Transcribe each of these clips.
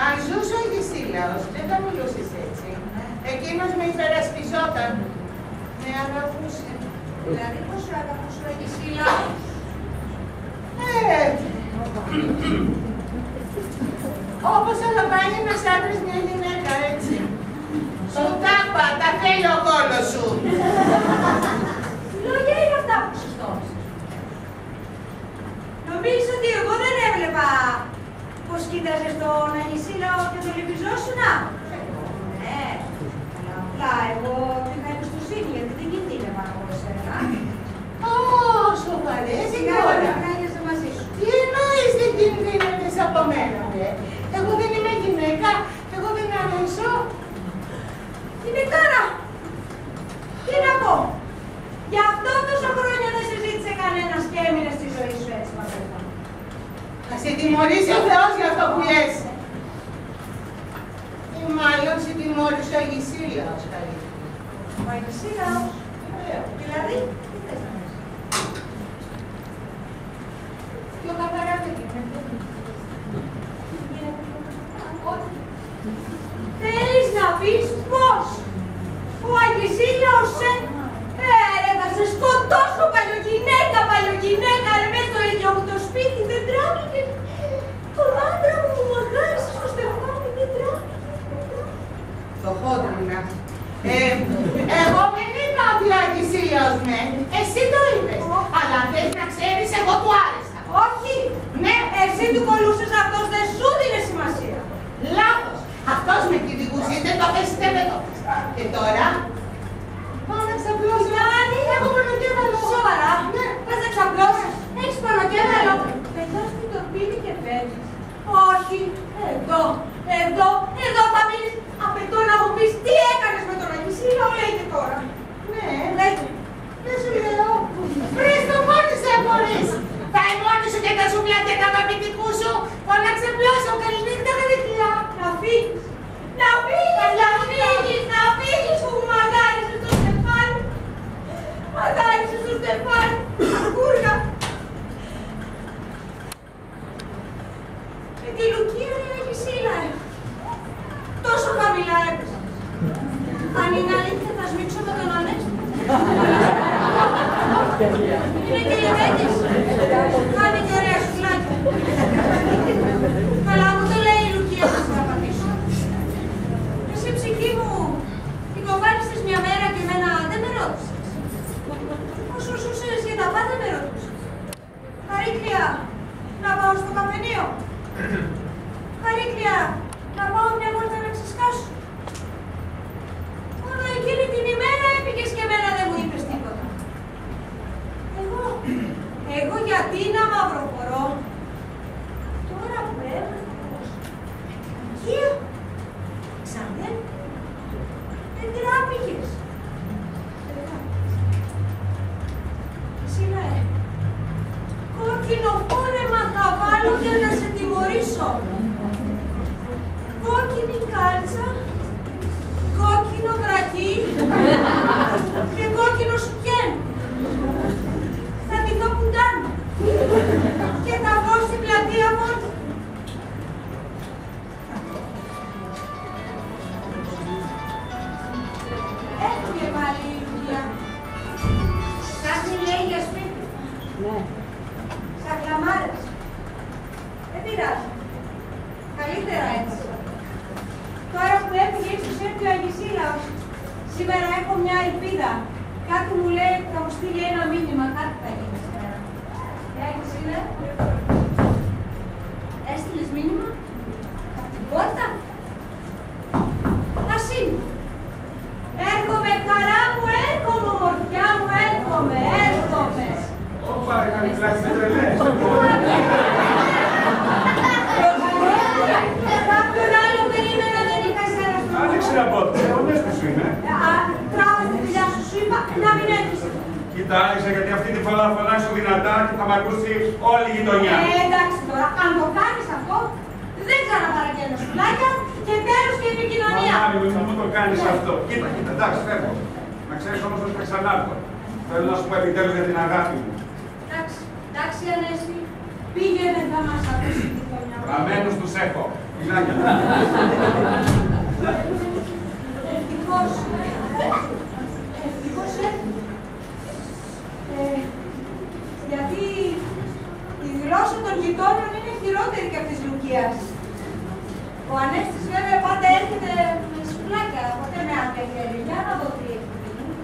Αν ζούσε ο Γυσίλαος, δεν θα μιλούσες έτσι. Εκείνος με υπερασπιζόταν. Με αγαπούσε. Δηλαδή πώς αγαπούσε ο Γυσίλαος? Όπως αγαπάει ένας άντρας μια γυναίκα, έτσι. Σου τάπα, τα θέλει ο κόλος σου. Λόγια είναι αυτά που σου στόχισε. Νομίζεις ότι εγώ δεν έβλεπα πως κοίταζες τον Γυσίλαο και τον λυπηζόσουνα? Ναι, αλλά απλά εγώ είχα εμπιστοσύνη γιατί δεν κινδύνευα από εσένα. Ω, σοβαρές τώρα. Μαζί σου. Τι εννοείς δεν κινδύνευες από μένα, εγώ δεν είμαι γυναίκα, εγώ δεν αρέσω. Γυναικάρα! Τι να πω! Γι' αυτό τόσα χρόνια δεν συζήτησε κανένας και έμεινε στη ζωή σου έτσι, μαγαλικά. Θα σε τιμωρήσει ο Θεός για αυτό που λες. Ή μάλλον σε τιμώρησε ο Γυσίλαος, καλύτερα. Ο Γυσίλαος? Δηλαδή, τι θες να πεις? Πιο καθαρά παιδί. Θέλεις να πεις πώς ο Αγισίλαος θα σε σκοτώσω παλιογυναίκα, ρε, μες στο ίδιο μου το σπίτι, δεν τράβηκες. Τον άντρα μου μαγάρισε στο στεφάνι, δεν τράβηκες. Το χόντρινα. Εγώ δεν είπα ότι ο Αγισίλαος εσύ το είπες. Αλλά αν θες να ξέρεις, εγώ του άρεσα. Όχι! Ναι, εσύ του κολούσες, αυτός δεν σου δίνε σημασία. Λάθος. Αυτός με κυδικούσε, είτε το πες είτε δεν το πες. Και τώρα, πάω να ξαπλώσω. Γιάννη, έχω πονοκέφαλο. Σοβαρά, Ναι. πας να ξαπλώσεις. Έχεις πονοκέφαλο. Πετάς του το πίνει και φεύγεις. Όχι, εδώ θα μείνεις. Απαιτώ να μου πεις τι έκανες με τον Αγισίλαο, λέγε τώρα. Ναι, Λέγε. δεν σου λέω. Βρες το μόνη σε μπορείς. Πάει μόνη σου και τα σουβλιά και τα αγαπητικού σου. Πάω να ξαπλώσω. Καληνύχτα, γλυκιά. Να φύγεις. Να φύγεις που μου μαγάρισες στο στεφάνι. Μαγάρισες στο στεφάνι. Ακούργα. Με τη Λουκία είναι Αγισίλα. Τόσο χαμηλά έπεσα. Αν είναι αλήθεια θα σμίξω με τον Ανέστη. Είναι και λεβέντης. Κάνει και ωραία σουβλάκια. Καλά μου το λέει η Λουκία να σε απαντήσω. Εσύ ψυχή μου, την κοβάλισες μια μέρα και εμένα δεν με ρώτησες. Όσο ζούσες και τα πάντα με ρωτούσες. Χαρίκλια, να πάω στο καφενείο. Χαρίκλια, να πάω μια βόλτα να ξεσκάσω. Μόνο εκείνη την ημέρα έπηκες και εμένα δεν μου είπες τίποτα. Εγώ γιατί να μαυροπορώ. Τώρα που έμαθα Λουκία, ξανά δεν τράπηκες. Εσύ κόκκινο φόρεμα θα βάλω για να σε τιμωρήσω. Κόκκινη κάλτσα, κόκκινο βρακί και κόκκινο σουκέν. Θα ντυθώ κουντάνο και θα βγω στην πλατεία μόνο. Έφυγε πάλι η Λουκία. Κάτι λέει για σπίτι. Ναι. Σαν κλαμάρες. Δεν πειράζει. Καλύτερα έτσι. Τώρα που έφυγε ίσως έρθει ο Αγισίλαος. Σήμερα έχω μια ελπίδα. Κάτι μου λέει ότι θα μου στείλει ένα μήνυμα. Κάτι θα γίνει σήμερα. Αγισίλα. Έστειλες μήνυμα. Από την πόρτα. Ας είναι. Έρχομαι χαρά μου, έρχομαι ομορφιά μου, έρχομαι. Όπα, έκανε πλάτη με τρελές. Κάποιον άλλο περίμενα, δεν είχα εσένα στο Άνοιξε να πω, ο νέστης σου είναι. Τράβα στη δουλειά σου, σου είπα να μην έρθεις. Κοίτα, άνοιξε γιατί αυτή τη φορά θα φωνάξω δυνατά και θα μ' ακούσει όλη η γειτονιά. Εντάξει τώρα, αν το κάνεις αυτό, δεν ξαναπαραγγέλνω σουβλάκια και τέλος και επικοινωνία. Μαμάρι μου, μην το κάνεις αυτό. Κοίτα, εντάξει, φεύγω. Να ξέρεις όμως ότι θα ξανάρθω. Θέλω να σου πω επιτέλους για την αγάπη μου. Εντάξει, Ανέστη, πήγαινε θα μας ακούσει η γειτονιά. Ραμμένους τους έχω. Φιλάκια. Ευτυχώς γιατί η γλώσσα των γειτόνων είναι χειρότερη και από της Λουκίας. Ο Ανέστης βέβαια πάντα έρχεται με σουβλάκια, ποτέ με άδεια χέρι. Για να δω τι έχει γίνει.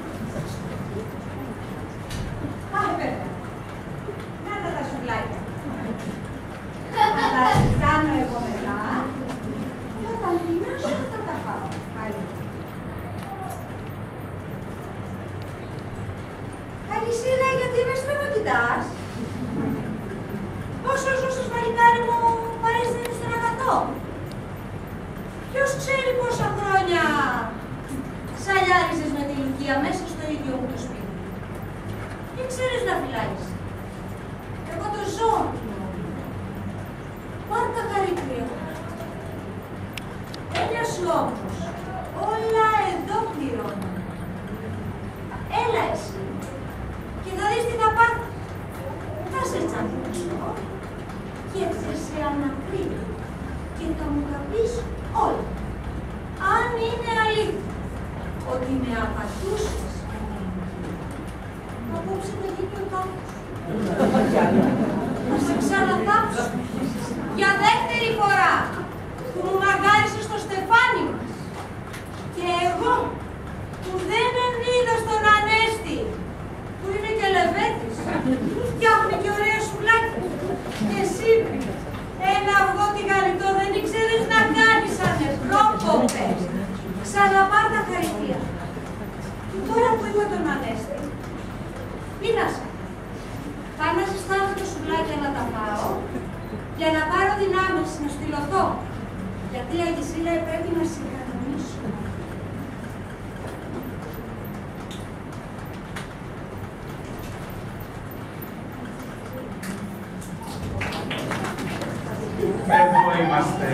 Α, βέβαια. Να τα σουβλάκια. Θα τα κάνω εγώ μετά. Και όταν πεινάσω θα τα φάω. Αλυσίδα, γιατί με στρέμμα κοιτάς. Πόσο ζούσες, μαλλικάρι μου, παρέστηνες στον αγατό. Ποιος ξέρει πόσα χρόνια σαλιάριζες με τη Λουκία μέσα στο ίδιο μου το σπίτι. Τι ξέρεις να φυλάγεις. Εγώ το ζω. Πάρ' τα χαρίτρια. Έλα σου όμως. Όλα εδώ πληρώνουν. Έλα εσύ. Και θα δεις τι θα πάθει. Θα σε τσακώσω και θα σε ανακρίνω και θα μου τα πεις όλα. Αν είναι αλήθεια ότι με απατούσες, απόψε με δίκιο τόπος. Θα σε ξαναθάψω για δεύτερη φορά που μου μαγκάρισες στο στεφάνι μας. Και εγώ που δεν ενδίδω στον Ανέστη, που είναι και λεβέτης, φτιάχνει και ωραία σουβλάκια. Και εσύ, ένα αυγό τηγανιτό δεν ήξερες να κάνεις ανευρόποπε. Ξαναπάρ' τα χαρητία. Και τώρα που είμαι τον Ανέστη, πείνασα. Πάω να ζεστάνω το σουβλάκια να τα φάω, για να πάρω δυνάμεις να στυλωθώ. Γιατί η Αγισίλα πρέπει να συγκανονίσω. Εδώ είμαστε.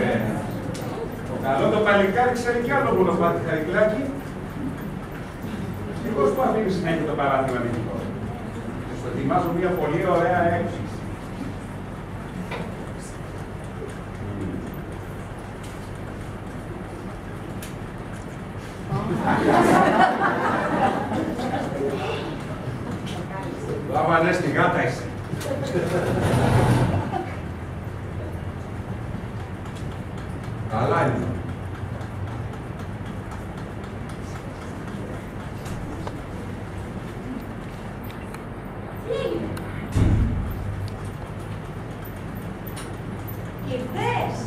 Το καλό το παλικάρι ξέρει κι άλλο μονοπάτι, Χαρικλάκη. Μήπως που αφήνει συνέχεια το παράθυρο ανοιχτό. Και σου ετοιμάζω μια πολύ ωραία έκπληξη. Λάβα, Ανέστη, γάτα είσαι. Καλά είναι. Ήρθες.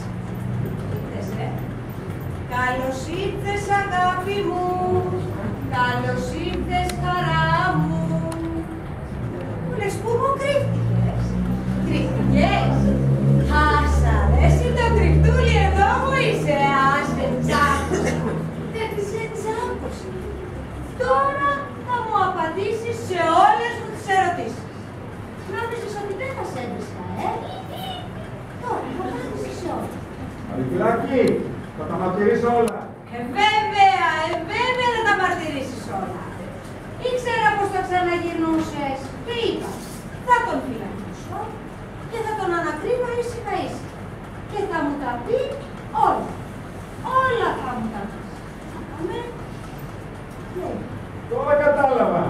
Καλώς ήρθες αγάπη μου. Καλώς ήρθες χαρά μου. Λες που μου κρύφτηκες. Κρύφτηκες. Άσα, αρέσει το κρυφτούλι εδώ που είσαι. Άσε τσάκωση. Δεν της τσάκωση. Τώρα θα μου απαντήσεις σε όλες μου τις ερωτήσεις. Νόμιζες ότι δεν θα σε έβρισκα, Τώρα θα απαντήσεις σε όλα. Χαρικλάκη, θα τα μαρτυρήσω όλα. Βέβαια θα τα μαρτυρήσεις όλα. Ήξερα πως θα ξαναγυρνούσες και είπα, θα τον φυλακίσω και θα τον ανακρίνω ήσυχα. Και θα μου τα πει όλα. Όλα θα μου τα πει. Τώρα κατάλαβα.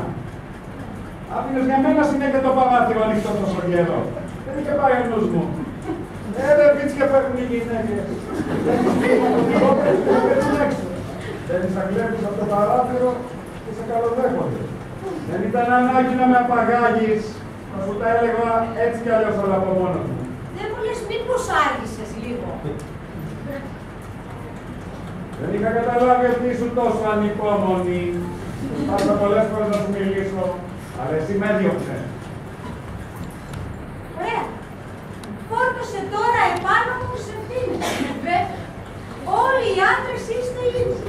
Άφηνες για μένα συνέχεια το παράθυρο ανοιχτό τόσο καιρό. Δεν είχε πάει ο νους μου. Ρε βίτσια που έχουν οι γυναίκες. Δεν θα κλέβεις από το παράθυρο και σε καλοδέχονται. Δεν ήταν ανάγκη να με απαγάγεις. Θα σου τα έλεγα έτσι κι αλλιώς όλα από μόνος μου. Δεν μου λες μήπως άργησες λίγο. Δεν είχα καταλάβει ότι ήσουν τόσο ανυπόμονη. Προσπάθησα πολλές φορές να σου μιλήσω, αλλά εσύ με έδιωξες. Ωραία. Φόρτωσε τώρα επάνω μου τις ευθύνες. Όλοι οι άντρες είστε ίδιοι.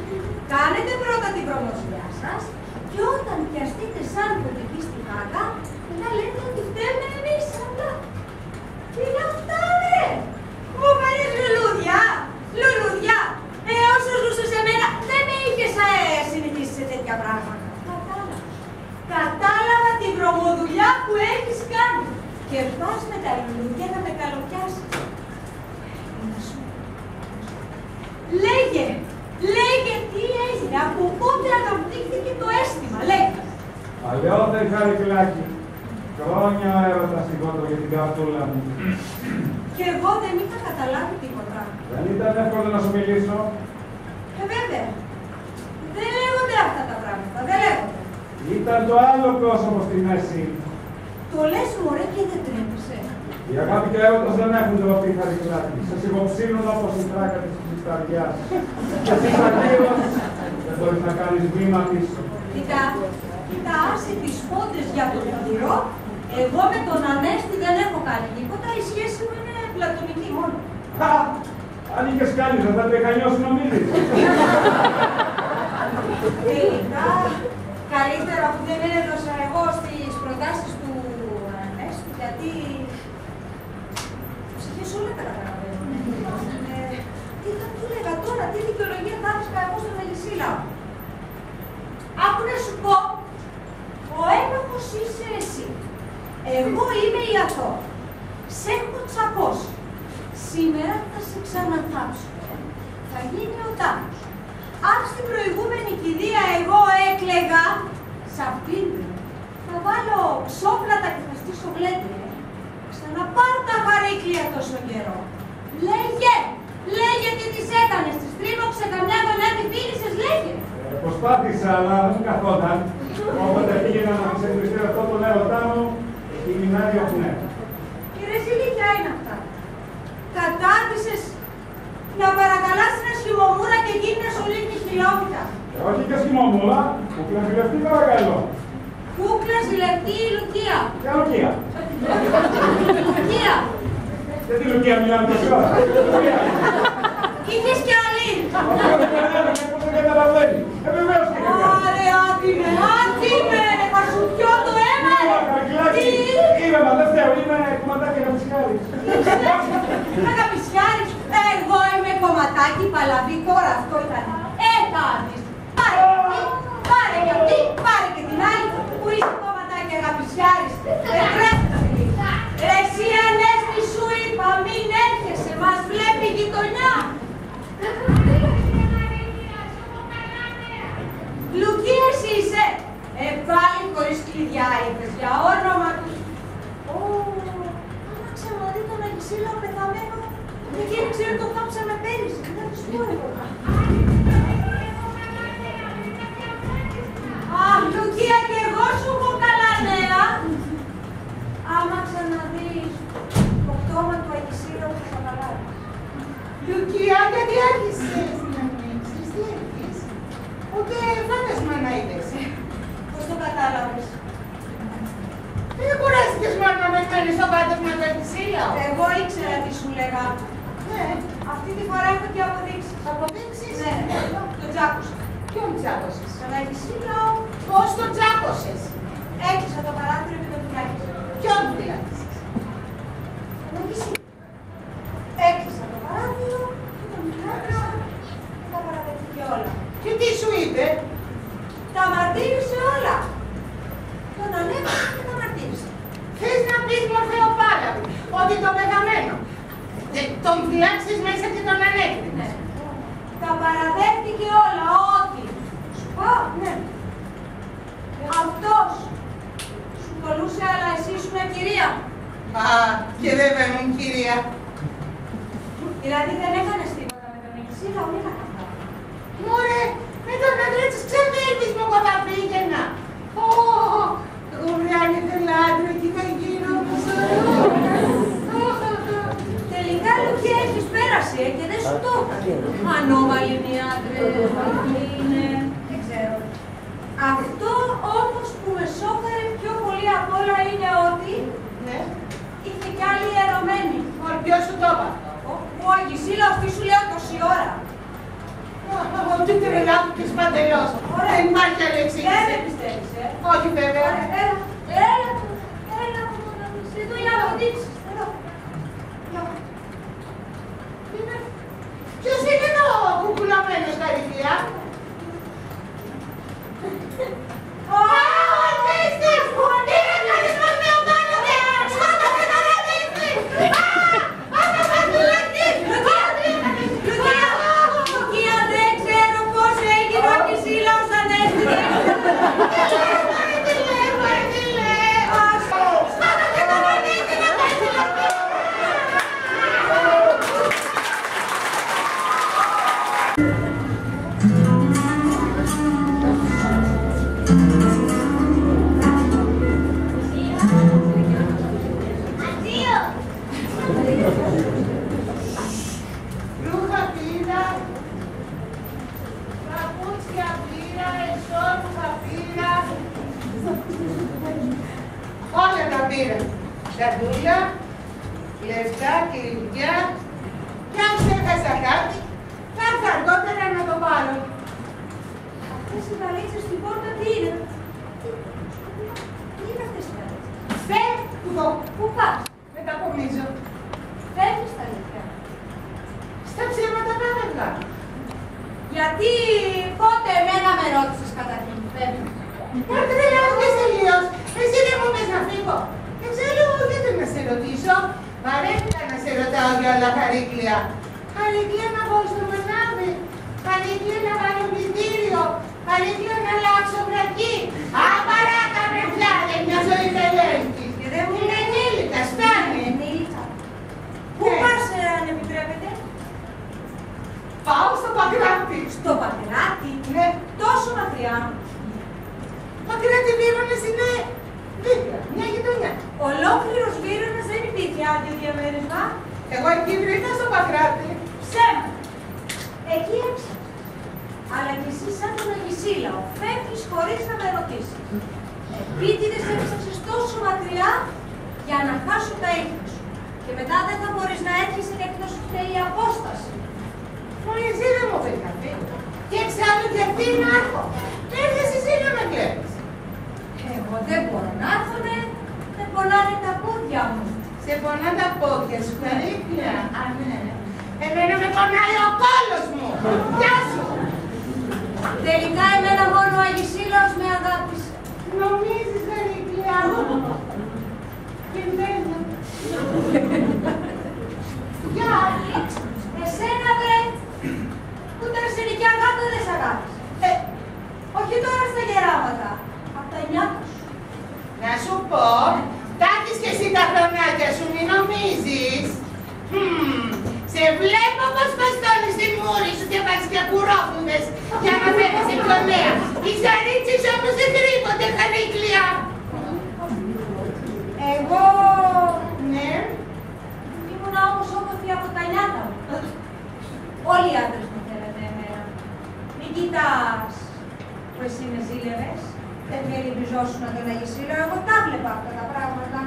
Κάνετε πρώτα την προμοσιά σας και όταν πιαστείτε σαν κωδική στη Χάγα, να λέτε ότι φταίμε εμείς απλά. Τι είναι αυτά, ρε! Μου φέρεις λουλούδια! Λουλούδια! Όσο ζούσες σε μένα, δεν με είχες συνηθίσει σε τέτοια πράγματα. Κατάλαβα την βρωμοδουλειά Λέγε τι έγινε, από πότε αναπτύχθηκε το αίσθημα, λέγε. Παλαιότερη Χαρικλάκη, χρόνια ο έρωτας σηκώτω για την καρτούλα μου. Και εγώ δεν είχα καταλάβει τίποτα. Δεν ήταν εύκολο να σου μιλήσω. Βέβαια. Δεν λέγονται αυτά τα πράγματα, δεν λέγονται. Ήταν το άλλο πρόσωπο στη μέση. Το λες μωρέ και δεν τρέμισε. Η αγάπη και ο έρωτας δεν έχουν τροπή, Χαρικλάκη. Σας υποψύνουν όπως η τράκα της Χρισταριάς. Και εσύ αντίρρος δεν μπορείς να κάνεις βήμα πίσω. Κοίτα, άσε τις πόντες για τον Αντιρό. Εγώ με τον Ανέστη δεν έχω κάνει τίποτα. Η σχέση μου είναι πλατωνική μόνο. Αν είχες κάνει, δεν θα το είχα νιώσει νομίζεις. Τελικά, καλύτερα που δεν έδωσα εγώ στις προτάσεις του Ανέστη, γιατί ψυχές όλα τα καταλαβαίνουν. Τι θα του έλεγα τώρα, τι δικαιολογία θα έβρισκα εγώ στον Ελισίλαο. Άκου να σου πω, ο ένοχος είσαι εσύ. Εγώ είμαι η Αθώ. Σε έχω τσακώσει. Σήμερα θα σε ξαναθάψω. Θα γίνει ο τάφος. Αν στην προηγούμενη κηδεία εγώ έκλαιγα, σ' αυτήν θα βάλω ξόπλατα και θα στήσω γλέντρια. Ξαναπάρω τα χαρίκλια τόσο καιρό. Λέγε τι τις έκανες, τις τρίμωξε καμιά γωνιά, τη φίλησες, λέγε. Προσπάθησα, αλλά δεν καθόταν. Όποτε πήγαινα να ξεπριστεί αυτό τον έρωτά μου, εκείνη να διώχνε. Η ρεζιλίκια είναι αυτά. Κατάτησες να παρακαλάς ένα σχημομούρα και εκείνη να σου λύνει χιλιόμετρα. Όχι και σχημομούρα, κούκλα ζηλευτή παρακαλώ. Κούκλα ζηλευτή η Λουκία. Ποια Λουκία? Λουκία. Για τη Λουκία μιλάμε τόση ώρα. Είχες κι άλλη. Πώς δεν καταλαβαίνει. Βεβαίως και είχα. Άρε, άτιμε, θα σου πιω το αίμα. Είμαι μα, δεν φταίω, είμαι κομματάκι αγαπησιάρης. Αγαπησιάρης, εγώ είμαι κομματάκι παλαβή, τώρα αυτό ήταν. Θα δεις. Πάρε και αυτή, πάρε και την άλλη που είσαι κομματάκι αγαπησιάρης. Δεν τρέφεται λίγο. Εσύ Ανέστη σου είπα, μην έρχεσαι, μας βλέπει η γειτονιά. Λουκία εσύ είσαι. Πάλι χωρίς κλειδιά είπες, για όνομα του. Άμα ξαναδεί τον Αγισίλαο πεθαμένο, εκείνη ξέρει το θάψαμε πέρυσι. Δεν τους πω εγώ. Αχ, Λουκία, και εγώ σου έχω καλά νέα. Άμα ξαναδείς το πτώμα του Αγισίλαου θα καταλάβεις. Λουκία, γιατί άρχισες να ανοίξεις, τι έρχεις. Ούτε φάντασμα να είδες. Πώς το κατάλαβες? Δεν κουράστηκες μόνο να με φέρνεις στο φάντασμα του Αγισίλαου. Εγώ ήξερα τι σου λέγα. Ναι. Αυτή τη φορά έχω και αποδείξεις. Αποδείξεις. Ναι, τον τσάκωσα. Ποιον τσάκωσες? Τον Αγισίλαο. Πώς τον τσάκωσες? Έκλεισα το παράθυρο και τον φυλάκισα. Ποιον φυλάκισες? Τον Αγισίλαο. Έκλεισα το παράθυρο και τον φυλάκισα και τα παραδέχτηκε όλα. Και τι σου είπε? Τα μαρτύρησε όλα. Τον ανέβασε και τα μαρτύρησε. Θες να πεις μορφεοπάλαβη, ότι το πεθαμένο τον φυλάξεις μέσα και τον ανέκρινες. Ναι. Τα παραδέχτηκε όλα, ό,τι. Σου πω, ναι. Αυτός σου τολούσε, αλλά εσύ ήσουν κυρία. Α, και βέβαια ήμουν κυρία. Δηλαδή δεν έκανες τίποτα με τον Αγισίλαο, μήνα αυτά. Μωρέ, με τον Ανδρέτσις ξεφύγεις μου εγώ θα πήγαινα. Ω, γουρλιάνι τελάτρε, κοίτα γύρω μου σωρό. Τελικά, Λουκία, έχεις πέρασε και δεν σου το έκανε. Ανώμαλοι είναι οι άντρες, είναι... δεν ξέρω. Αυτό όμως που με σόκαρε πιο πολύ απ' όλα είναι ότι Ναι, είχε κι άλλη ερωμένη. ποιος σου το είπα? Ο Αγισίλαος, τι σου λέω τόση ώρα. Τι τρελάθηκες παντελώς. Δεν υπάρχει άλλη Δεν εξήγηση. με πιστεύεις, Όχι βέβαια. Έλα, εδώ για να δείξεις. Εδώ. Ποιος είναι το κουκουλωμένος καρυδία? Ο Ανέστης! Τι έκανες μας με οδάνατε! Σκότωσε τον Ανέστη! Α, θα μας φυλακείς! Ρούχα πήρα, παπούτσια πήρα, εσώρουχα πήρα. Όλα τα πήρα. Σαντούλα, λεφτά, κλειδιά. Κι αν ξέχασα κάτι, θα έρθω αργότερα να το πάρω. Αυτές οι βαλίτσες στην πόρτα τι είναι? Τι είναι αυτές οι βαλίτσες? Φεύγω. Πού πας? Μετακομίζω. Φεύγεις τα αλήθεια. Στα ψέματα πάβευγα. Γιατί πότε εμένα με ρώτησες καταρχήν που φεύγεις? Μα τρελάθηκες τελείως. Εσύ δεν μου πες να φύγω. Δεν ξέρω, γιατί να σε ρωτήσω. Βαρέθηκα να σε ρωτάω για όλα χαρίκλια. Χαρίκλια να μπω στο μανάβι. Χαρίκλια να βάλω πλυντήριο. Χαρίκλια να αλλάξω βρακή. Α, παράτα με πια, μια ζωή τελέγχη. Και δεν μου Είναι ενήλικα, φτάνει. Ενήλικα. Πού Ναι. πας αν επιτρέπετε? Πάω στο Παγκράτη. Στο Πατεράτη. Ναι, Τόσο μακριά. Παγκράτη Βύρωνες είναι δίπλα, μια γειτονιά. Ολόκληρος Βύρωνας δεν υπήρχε άδειο διαμέρισμα. Εγώ εκεί βρήκα στο Παγκράτη. Ψέμα. Εκεί έψαξα. Αλλά κι εσύ σαν τον Αγισίλαο φεύγεις χωρίς να με ρωτήσεις. Επίτηδες έψαξες τόσο μακριά για να χάσω τα ίχνη σου. Και μετά δεν θα μπορείς να έρχεσαι εκτός φταίει η απόσταση. Μα εσύ δεν μου πες να φύγω. Και εξάλλου και αυτή να έρχω. Έρχεσαι εσύ να με βλέπεις. Εγώ δεν μπορώ να έρθουνε, δεν πονάνε τα πόδια μου. Σε πονά τα πόδια σου, αλήθεια. Α, ναι. Εμένα με πονάει ο κόλος μου. Γεια σου. Τελικά εμένα μόνο ο Αγισίλαος με αγάπησε. Νομίζεις, αλήθεια μου. Και εμένα. Γεια, εσένα βρε, ούτε αρσενικιά κάτω δεν σ' αγάπησε. Όχι τώρα στα γεράματα, απ' τα νιάτα σου. Να σου πω, τα έχεις και εσύ τα χρονάκια σου, μην νομίζεις. Σε βλέπω πως παστώνεις τη μούρη σου και βάζεις και κουρόφουδες για να φαίνεσαι πιο νέα. Οι ζαρίτσες όμως δεν κρύβονται, χαρίκλια. Εγώ Ναι. ήμουνα όμως όμορφη από τα νιάτα μου. Όλοι οι άντρες μου θέλετε εμένα. Μην κοιτάς που εσύ με ζήλευες. Δεν με ελπιζόσουν να τον Αγισίλαο. Εγώ τα βλέπα αυτά τα πράγματα.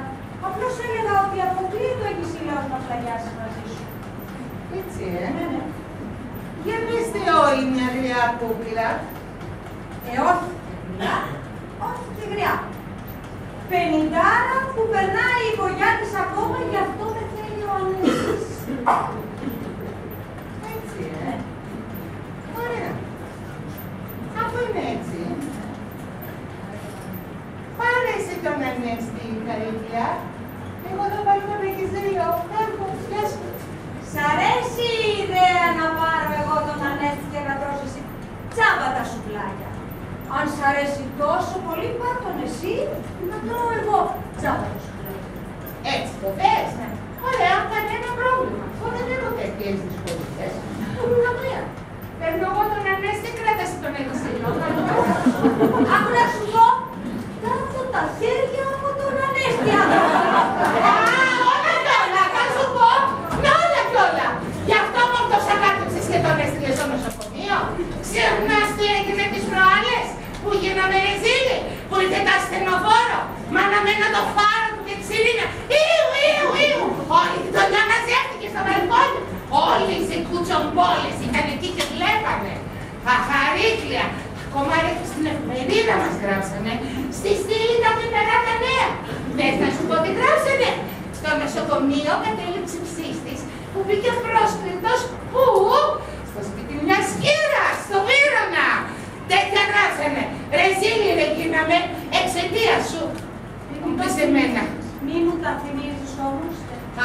Απλώς έλεγα ότι αποκλείει το Αγισίλαος να πλαγιάσει μαζί σου. Έτσι, Ναι, ναι. Για πείστε όλοι μια γριά κούκλα. Όχι γριά, όχι και γριά. 50 που περνάει η γωνιά της ακόμα, γι' αυτό με θέλει ο Ανέσης. Έτσι, Ωραία. Αφού είναι έτσι, πάρε εσύ τον Ανέστη, καρύδια. Εγώ θα πάρω το μεγιστήριο. Έχω, γεια σου. Σ' αρέσει η ιδέα να πάρω εγώ τον Ανέστη και να τρως εσύ τσάμπα τα σουβλάκια. Αν σ' αρέσει τόσο πολύ, πάρ' τον εσύ να τρώω εγώ τσάμπα τα σουβλάκια. Έτσι το θες. Ωραία, κανένα πρόβλημα. Εγώ δεν έχω τέτοιες δυσκολίες. Ωραία. Παίρνω εγώ τον Ανέστη, κράτασε τον Ελισίλο. Άκου να σου πω, κάτω τα χέρια από τον Ανέστη. Όλα κιόλα, θα σου πω. Ναι, όλα κιόλα. Γι' αυτό μόλις αγάπηξες και τον έστειλες στο νοσοκομείο. Ξεχνάς τι έγινε τις προάλλες, που γίναμε ρεζίλοι, που ήρθε τα ασθενοφόρο. Μαναμένα το φάρο του και τη σιρήνα. Ιου. Όλη η γειτονιά μαζεύτηκε στο μπαλκόνι. Όλοι οι κουτσομπόλες ήταν εκεί και βλέπανε. Αχαρίκλια. Ακόμα ρε στην εφημερίδα μας γράψανε. Στη στήλη τα πινερά τα νέα. Θες να σου πω τι γράψανε. Στο νοσοκομείο κατέληξε ψήστης που μπήκε πρόσκλητος. Πού? Στο σπίτι μιας σκύρας, στο Βύρωνα. Τέτοια γράψανε. Ρεζίλοι ρε γίναμε εξαιτίας σου. Μην μου πες εμένα. Μη μου τα θυμίζεις όμως.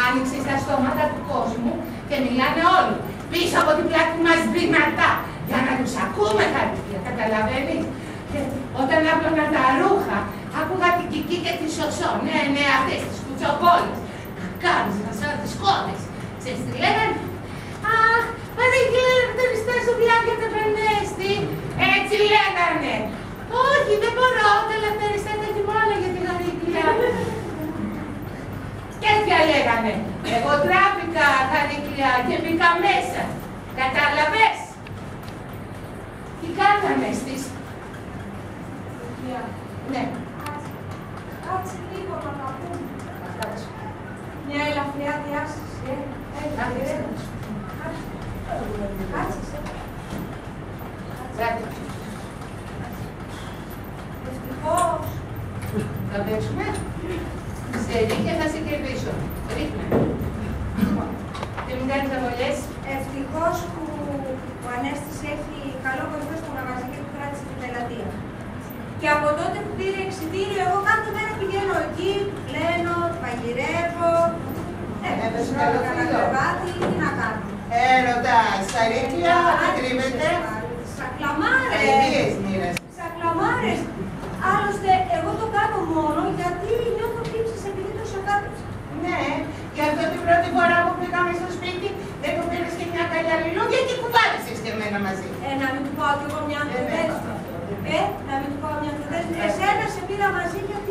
Άνοιξες τα στόματα του κόσμου και μιλάνε όλοι. Πίσω από την πλάτη μας δυνατά. Για να τους ακούμε χαρακτήρα, καταλαβαίνεις. Και όταν άπλωνα τα ρούχα, άκουγα την Κική και τη Σωσό. Ναι, αυτές τις κουτσομπόλες. Κακάρες, να σαν τις κότες. Ξέρεις τι λέγανε. Αχ, μα δεν γίνεται να χτενιστές στο πιάτο. όλα περιστάτα και μόνο για την Χαρίκλια. Τέτοια λέγανε. Εγώ τράβηκα, Χαρίκλια, και μπήκα μέσα. Κατάλαβες? Τι κάνανε στις... Ναι. Κάτσε λίγο να τα πούμε. Μια ελαφριά διάσταση, Κάτσε. Ευτυχώς. Θα παίξουμε. Σε ρίχνε θα σε κερδίσω. Ρίχνε. Και μην κάνεις αμολιές. Ευτυχώς που ο Ανέστης έχει καλό βοηθό στο μαγαζί και του κράτησε την πελατεία. Και από τότε που πήρε εξιτήριο, εγώ κάθε μέρα πηγαίνω εκεί, πλένω, μαγειρεύω. Τρώω κανένα κρεβάτι, τι να κάνω. Έρωτα, Χαρίκλια, δεν κρύβεται. Σακλαμάρες. Σακλαμάρες. Άλλωστε, εγώ το κάνω μόνο γιατί νιώθω τύψεις επειδή το σακάτωσα. Ναι, και αυτό την πρώτη φορά που πήγαμε στο σπίτι, δεν του πήρες και μια καλιά λουλούδια και κουβάλισες και εμένα μαζί. Να μην του πάω κι εγώ μια ανθοδέσμη. Να μην του πάω μια ανθοδέσμη. Εσένα σε πήρα μαζί γιατί